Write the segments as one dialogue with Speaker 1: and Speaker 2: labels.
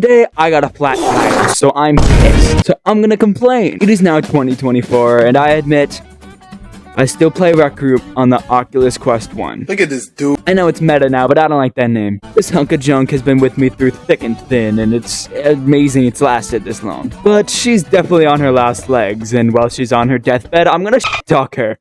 Speaker 1: Today, I got a flat tire, so I'm pissed. So I'm gonna complain. It is now 2024, and I admit, I still play Rec Group on the Oculus Quest 1.
Speaker 2: Look at this dude.
Speaker 1: I know it's meta now, but I don't like that name. This hunk of junk has been with me through thick and thin, and it's amazing it's lasted this long. But she's definitely on her last legs, and while she's on her deathbed, I'm gonna talk her.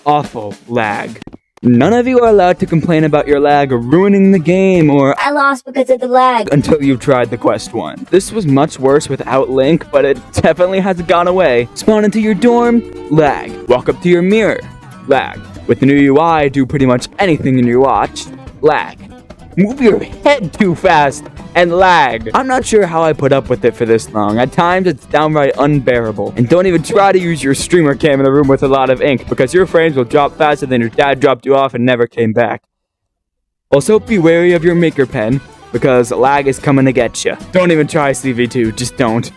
Speaker 1: Awful lag. None of you are allowed to complain about your lag ruining the game or
Speaker 3: I lost because of the lag.
Speaker 1: until you've tried the Quest 1. This was much worse without Link, but it definitely hasn't gone away. Spawn into your dorm, lag. Walk up to your mirror, lag. With the new UI, do pretty much anything in your watch, lag. Move your head too fast, and lag. I'm not sure how I put up with it for this long. At times, it's downright unbearable. And don't even try to use your streamer cam in a room with a lot of ink, because your frames will drop faster than your dad dropped you off and never came back. Also, be wary of your maker pen, because lag is coming to get you. Don't even try CV2, just don't.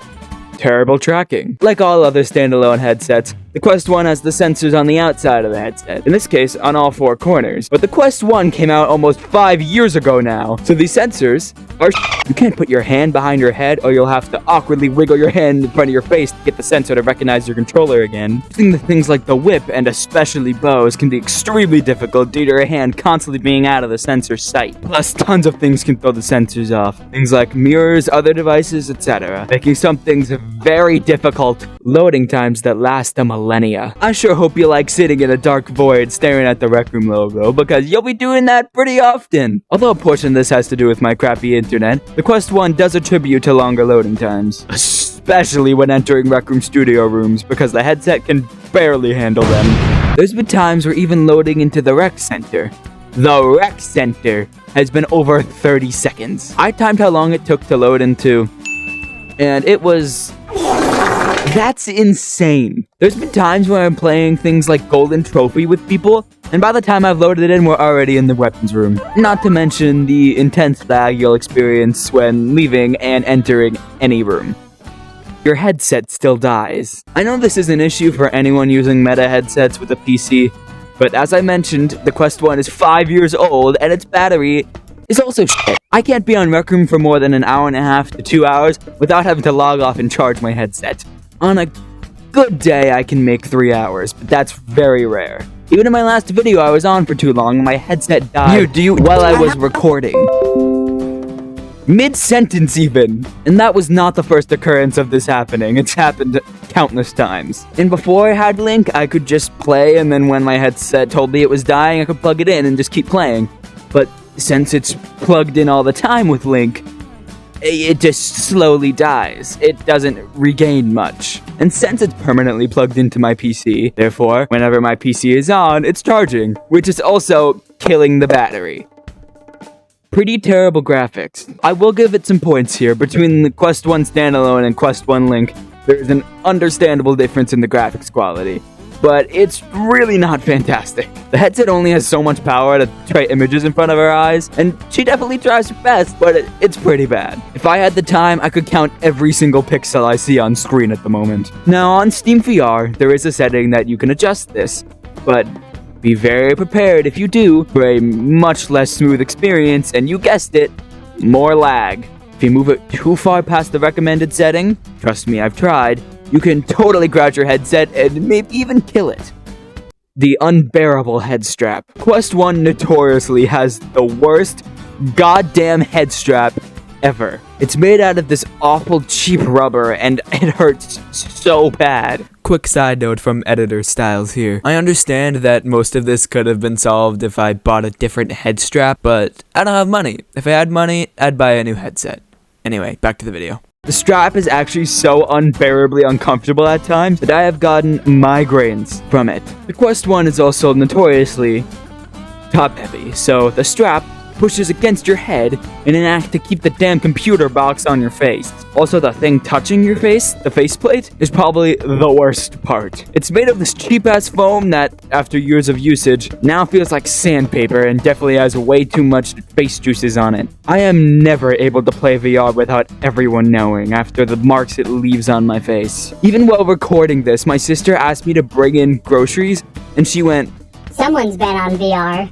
Speaker 1: Terrible tracking. Like all other standalone headsets, the Quest 1 has the sensors on the outside of the headset, in this case on all four corners. But the Quest 1 came out almost 5 years ago now, so these sensors are You can't put your hand behind your head or you'll have to awkwardly wiggle your hand in front of your face to get the sensor to recognize your controller again. Using the things like the whip and especially bows can be extremely difficult due to your hand constantly being out of the sensor's sight. Plus, tons of things can throw the sensors off. Things like mirrors, other devices, etc. Making some things very difficult. Loading times that last a millennia. I sure hope you like sitting in a dark void staring at the Rec Room logo, because you'll be doing that pretty often. Although a portion of this has to do with my crappy internet, the Quest 1 does attribute to longer loading times. Especially when entering Rec Room studio rooms, because the headset can barely handle them. There's been times where even loading into the Rec Center. The Rec Center has been over 30 seconds. I timed how long it took to load into, and it was... That's insane. There's been times where I'm playing things like Golden Trophy with people, and by the time I've loaded in, we're already in the weapons room. Not to mention the intense lag you'll experience when leaving and entering any room. Your headset still dies. I know this is an issue for anyone using meta headsets with a PC, but as I mentioned, the Quest 1 is 5 years old, and its battery is also shit. I can't be on Rec Room for more than an hour and a half to 2 hours without having to log off and charge my headset. On a good day, I can make 3 hours, but that's very rare. Even in my last video, I was on for too long, and my headset died while I was recording. Mid-sentence even. And that was not the first occurrence of this happening. It's happened countless times. And before I had Link, I could just play, and then when my headset told me it was dying, I could plug it in and just keep playing. But since it's plugged in all the time with Link, it just slowly dies. It doesn't regain much. And since it's permanently plugged into my PC, therefore, whenever my PC is on, it's charging, which is also killing the battery. Pretty terrible graphics. I will give it some points here. Between the Quest 1 standalone and Quest 1 Link, there's an understandable difference in the graphics quality. But it's really not fantastic. The headset only has so much power to tray images in front of her eyes, and she definitely tries her best, but it's pretty bad. If I had the time, I could count every single pixel I see on screen at the moment. Now, on Steam VR, there is a setting that you can adjust this, but be very prepared if you do for a much less smooth experience, and you guessed it, more lag. If you move it too far past the recommended setting, trust me, I've tried, you can totally gouge your headset and maybe even kill it. The unbearable head strap. Quest 1 notoriously has the worst goddamn head strap ever. It's made out of this awful cheap rubber and it hurts so bad.
Speaker 4: Quick side note from Editor Styles here. I understand that most of this could have been solved if I bought a different head strap, but I don't have money. If I had money, I'd buy a new headset. Anyway, back to the video.
Speaker 1: The strap is actually so unbearably uncomfortable at times that I have gotten migraines from it. The Quest 1 is also notoriously top-heavy, so the strap pushes against your head in an act to keep the damn computer box on your face. Also, the thing touching your face, the faceplate, is probably the worst part. It's made of this cheap-ass foam that, after years of usage, now feels like sandpaper and definitely has way too much face juices on it. I am never able to play VR without everyone knowing after the marks it leaves on my face. Even while recording this, my sister asked me to bring in groceries, and she went,
Speaker 3: Someone's been on VR.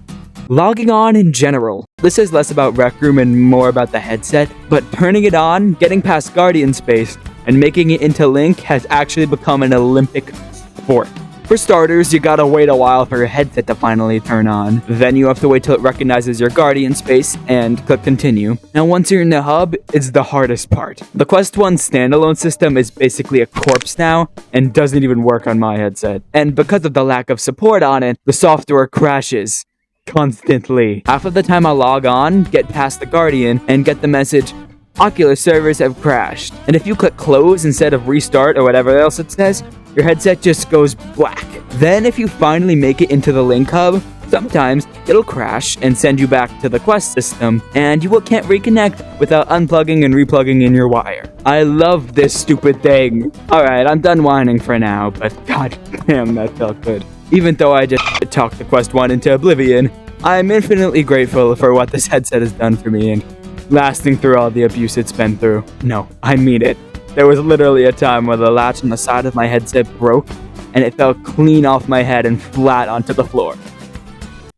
Speaker 1: Logging on in general. This is less about Rec Room and more about the headset, but turning it on, getting past Guardian Space, and making it into Link has actually become an Olympic sport. For starters, you gotta wait a while for your headset to finally turn on. Then you have to wait till it recognizes your Guardian Space and click continue. Now once you're in the hub, it's the hardest part. The Quest 1 standalone system is basically a corpse now and doesn't even work on my headset. And because of the lack of support on it, the software crashes constantly. Half of the time I log on, get past the Guardian, and get the message, Oculus servers have crashed. And if you click close instead of restart or whatever else it says, your headset just goes black. Then if you finally make it into the Link Hub, sometimes it'll crash and send you back to the Quest system, and you can't reconnect without unplugging and replugging in your wire. I love this stupid thing. Alright, I'm done whining for now, but god damn, that felt good. Even though I just talked the Quest 1 into oblivion, I'm infinitely grateful for what this headset has done for me and lasting through all the abuse it's been through. No, I mean it. There was literally a time where the latch on the side of my headset broke and it fell clean off my head and flat onto the floor.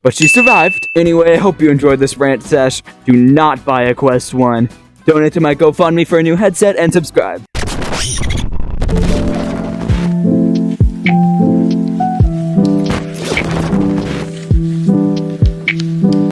Speaker 1: But she survived. Anyway, I hope you enjoyed this rant sesh. Do not buy a Quest 1. Donate to my GoFundMe for a new headset and subscribe.